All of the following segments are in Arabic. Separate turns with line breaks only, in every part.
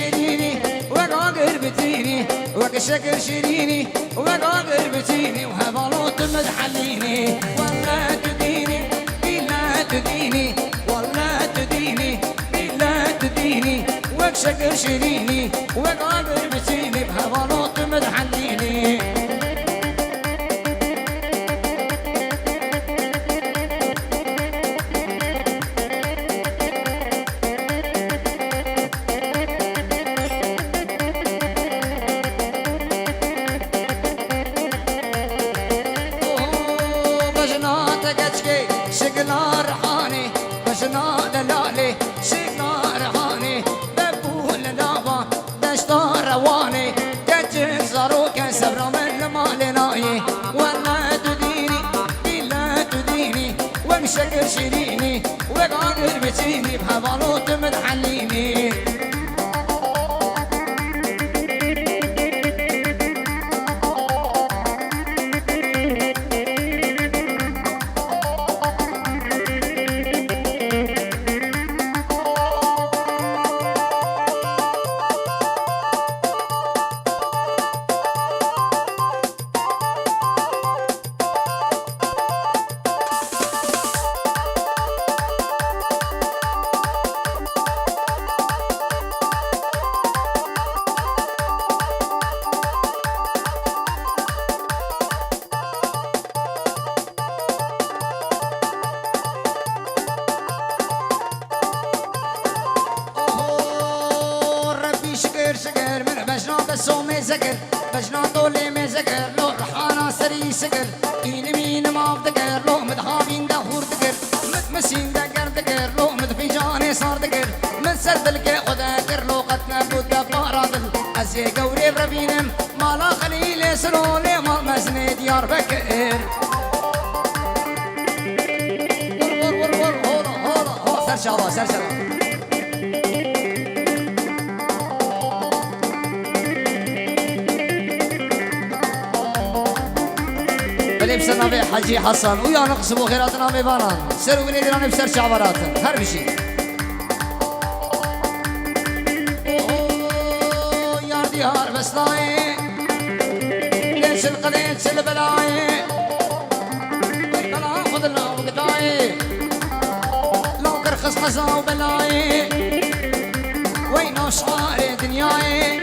شيريني وقاقر بتيني وكشكر شيريني وقاقر بتيني وهبلوط مدحليني ولا تديني بلا تديني ولا تديني بلا تديني وكشكر شيريني وقاقر بتيني بهبلوط مدحليني شقنا رحاني بشنا دلالي شقنا رحاني ببول لابا دشتا رواني كتش زاروك سبر من المال ناي ولا تديني بلا تديني ومشكر شيريني وقادر بتيني بهبالوت مدحليني شكر من بجنا بسومي زكر بجنا طولي مزكر لو رحانا سري سكر إيني مين ما بذكر لو مدحابين دهور ذكر متمسين ذكر ذكر لو مدفجاني صار ذكر من سردلك خذكر لو قتنا بودا بارادل أزي قوري بربينم مالا خليل سرولي ما مزني ديار بكر ور هولا سر شابا بسر نبي حجي حسن ويا نقسمو خيراتنا ميبانان سروا بنيدنا بسر شعبراتن هر بشي يار ديار بسلاي ليش القليل سل بلاي بلا خذنا وقطاي لو كرخص قزا وبلاي وينو شعار دنياي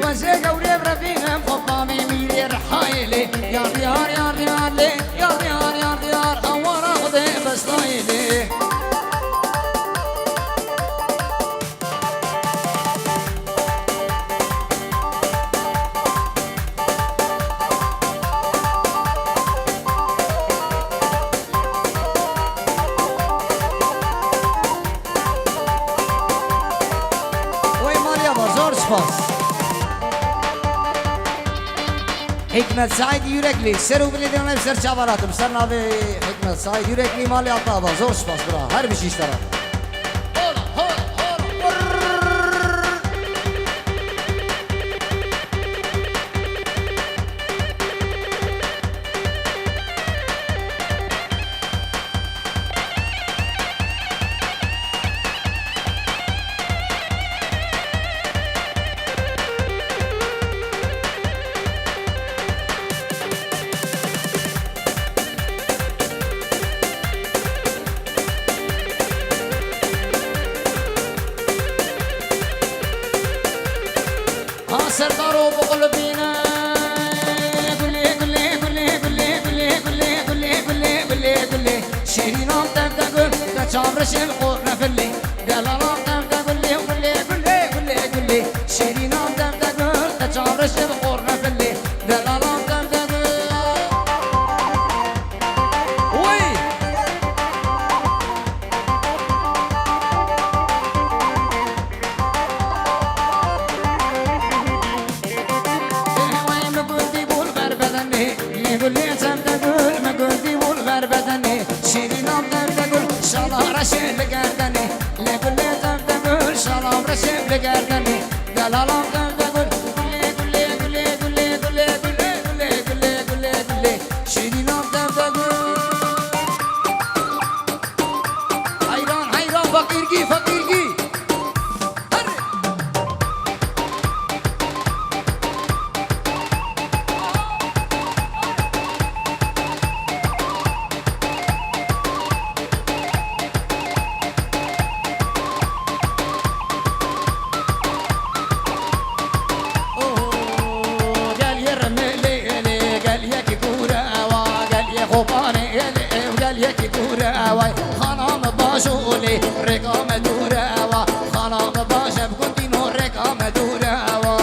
وزي قولي بربينا مخطامي ميلي رحايلي يار ديار يار ديار لي يار ديار يار ديار أورا خذي بس لايلي وي ماليا بازار سباس حكمة سعيد يوركلي سرو بلدنا بسر شعبراتم سرنا بحكمة سعيد يوركلي مالي عطابة زور سباس برا هر بشي اشترى سردارو بقلبينا قولي قولي قولي قولي قولي قولي قولي قولي قولي قولي شيرينا تبدا قول تشامرش القرن فلي دلالا تبدا قولي قولي قولي قولي قولي شيرينا تبدا قول تشامرش القرن فلي دلالا تبدا قول وي رشيد لقردني لكل تقول شراب رشيد لقردني دلالام تقول قولي قولي قولي قولي قولي قولي قولي قولي قولي شيرينام تقول حيران حيران فقيركي فقيركي قال يكي كورة واي خانام باشولي رقام دورة وا خانام باش بكنتي نور رقام دورة وا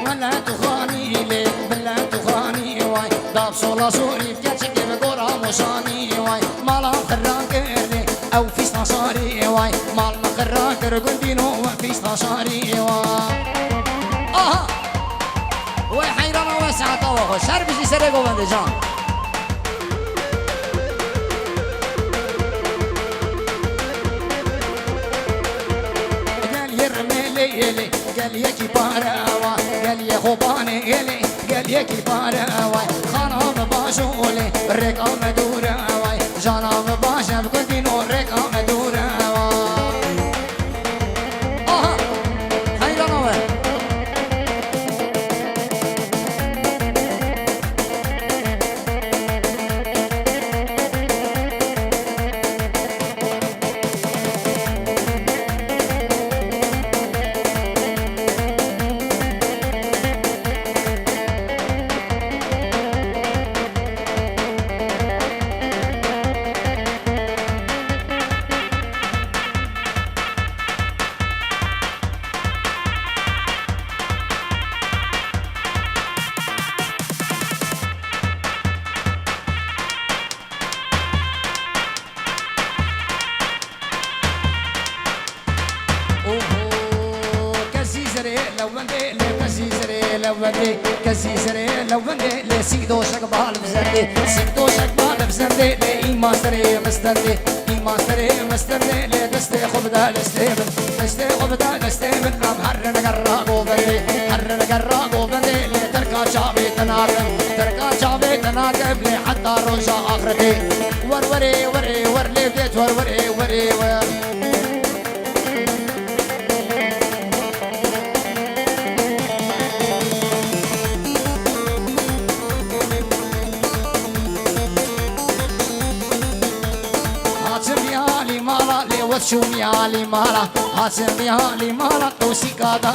ولا تخاني لي بلا تخاني واي داب صولا صوري بكاتشك بقرا مصاني واي مالا خراكرني او فيس نصاري واي مالنا خراكر قندينو فيس نصاري واي وي حيران واسعة طوخ شربش يسرقوا بندجان قال يرمي لي قال يا كبارة قال يا خوباني إلي قال يا كبارة خانهم باشولي رقم دورة جانهم باشا بكنتي نور رقم دورة حيران وين كسيسري لو بندي لسيدو شقبال بزندي سيدو شقبال بزندي لي ماستري مستندي ماستري مستندي لدستي خبدا لستيبن دستي خبدا لستيبن نام حرن قراقو بندي حرن قراقو بندي لتركا شعبي تناقب تركا شعبي تناقب لي حتى رجع آخرتي وروري وري ورلي بيت وروري وري ور شو ميالي مالا حاسم يالي مالا تو سيكا دار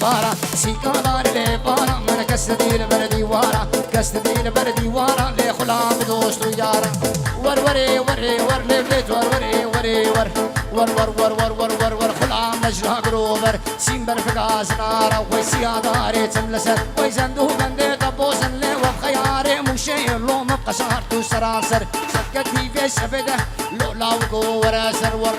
بارا سيكا دار بارا من كسدي البردي وارا كسدي البردي وارا لي خلام دوست يارا ور وري وري ور لي بيت ور وري وري ور ور ور ور ور ور ور ور خلام نجرا قروبر سيمبر فقاس نارا ويسيا داري تملسر ويزندو بندي طبوسن لي وبخياري مشي لو مبقى شهر تو سراسر سكتني في سبده لو لاوكو وراسر ور